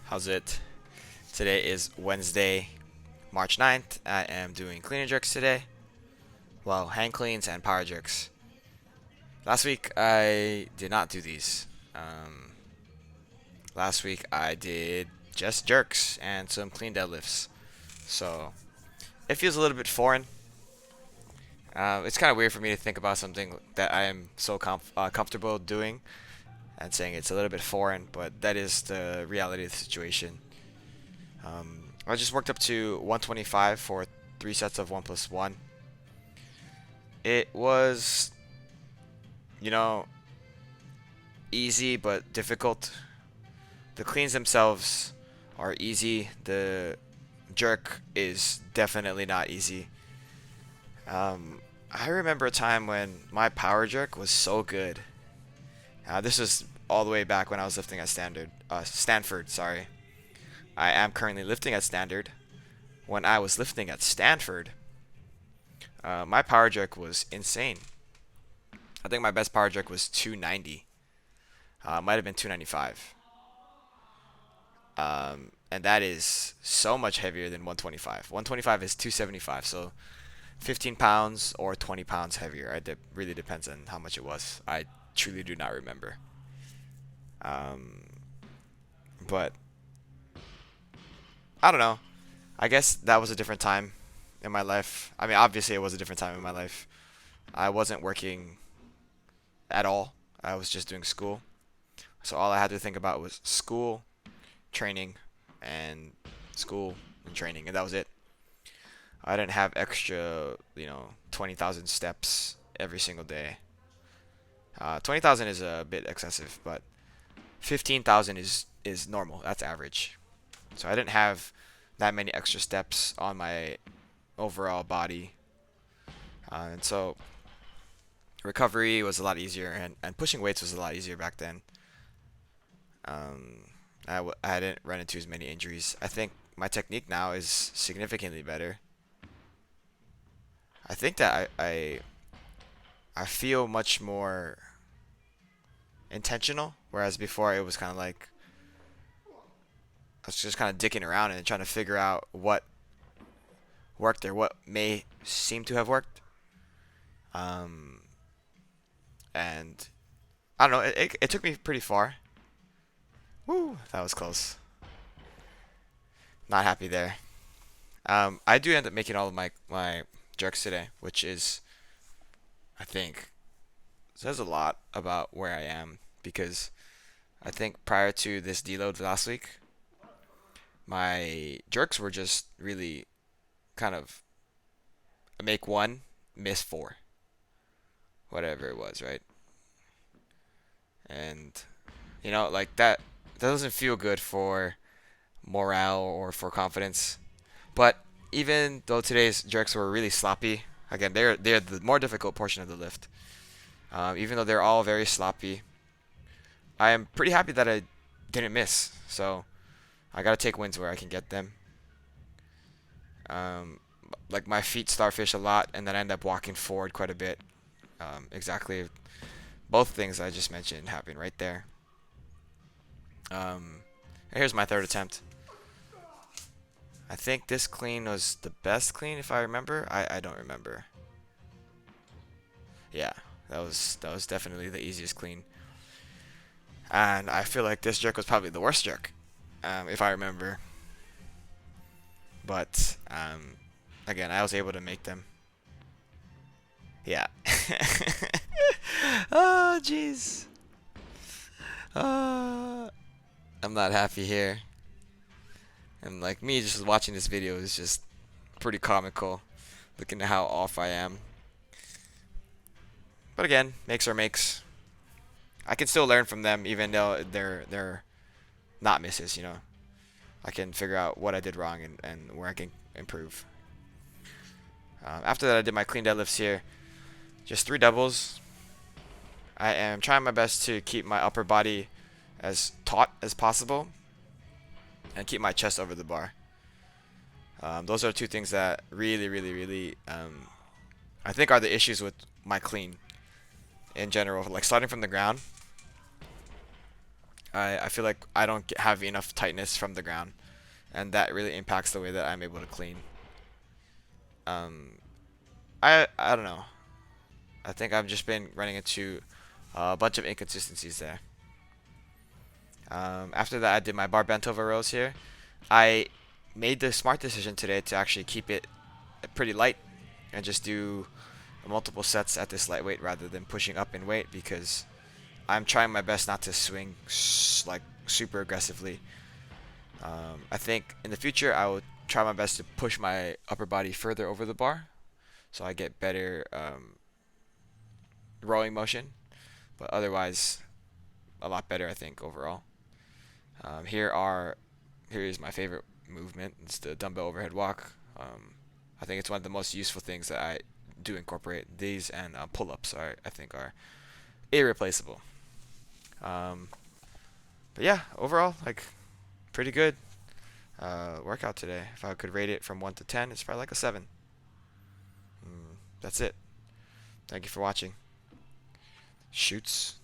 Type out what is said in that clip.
How's it? Today is Wednesday, March 9th. I am doing clean and jerks today. Well, hang cleans and power jerks. Last week I did not do these. Last week I did just jerks and some clean deadlifts. So it feels a little bit foreign. It's kind of weird for me to think about something that I am so comfortable doing and saying it's a little bit foreign, but that is the reality of the situation. I just worked up to 125 for 3 sets of 1 plus 1. It was, you know, easy but difficult. The cleans themselves are easy. The jerk is definitely not easy. I remember a time when my power jerk was so good. This was all the way back when I was lifting at Stanford. Sorry, I am currently lifting at Standard. When I was lifting at Stanford, my power jerk was insane. I think my best power jerk was 290. Might have been 295. And that is so much heavier than 125. 125 is 275, so 15 pounds or 20 pounds heavier. It really depends on how much it was. I truly do not remember. But I don't know. I guess that was a different time in my life. I mean, obviously, it was a different time in my life. I wasn't working at all. I was just doing school. So all I had to think about was school, training, and school and training, and that was it. I didn't have extra, 20,000 steps every single day. 20,000 is a bit excessive, but 15,000 is normal. That's average. So I didn't have that many extra steps on my overall body, and so recovery was a lot easier, and pushing weights was a lot easier back then. I didn't run into as many injuries. I think my technique now is significantly better. I think that I feel much more intentional, whereas before it was kind of like I was just kind of dicking around and trying to figure out what worked or what may seem to have worked. Um, and I don't know. It took me pretty far. Woo, that was close. Not happy there. I do end up making all of my jerks today, which is, I think, says a lot about where I am because I think prior to this deload last week, my jerks were just really kind of make one, miss four, whatever it was, right? And like that doesn't feel good for morale or for confidence. But even though today's jerks were really sloppy, again, they're the more difficult portion of the lift. Even though they're all very sloppy, I am pretty happy that I didn't miss. So I gotta take wins where I can get them. Um, like my feet starfish a lot, and then I end up walking forward quite a bit. Exactly, both things I just mentioned happen right there. Um, Here's my third attempt. I think this clean was the best clean if I remember. I don't remember. Yeah, that was definitely the easiest clean. And I feel like this jerk was probably the worst jerk, if I remember. But again, I was able to make them. Yeah. Oh, jeez. I'm not happy here. And like me just watching this video is just pretty comical, looking at how off I am. But again, makes or makes. I can still learn from them even though they're not misses. I can figure out what I did wrong and where I can improve. After that, I did my clean deadlifts here. Just 3 doubles. I am trying my best to keep my upper body as taut as possible and keep my chest over the bar. Those are two things that really, really, really, I think are the issues with my clean in general. Like starting from the ground, I feel like I don't have enough tightness from the ground, and that really impacts the way that I'm able to clean. Um, I don't know. I think I've just been running into a bunch of inconsistencies there. After that, I did my bar bent over rows here. I made the smart decision today to actually keep it pretty light and just do multiple sets at this light weight rather than pushing up in weight, because I'm trying my best not to swing like super aggressively. I think in the future I will try my best to push my upper body further over the bar so I get better rowing motion, but otherwise a lot better I think overall. Um, here are here is my favorite movement. It's the dumbbell overhead walk. I think it's one of the most useful things that I do incorporate. These and pull-ups I think are irreplaceable. Um, but yeah, overall like pretty good workout today. If I could rate it from 1 to 10, it's probably like a 7. That's it. Thank you for watching. Shoots.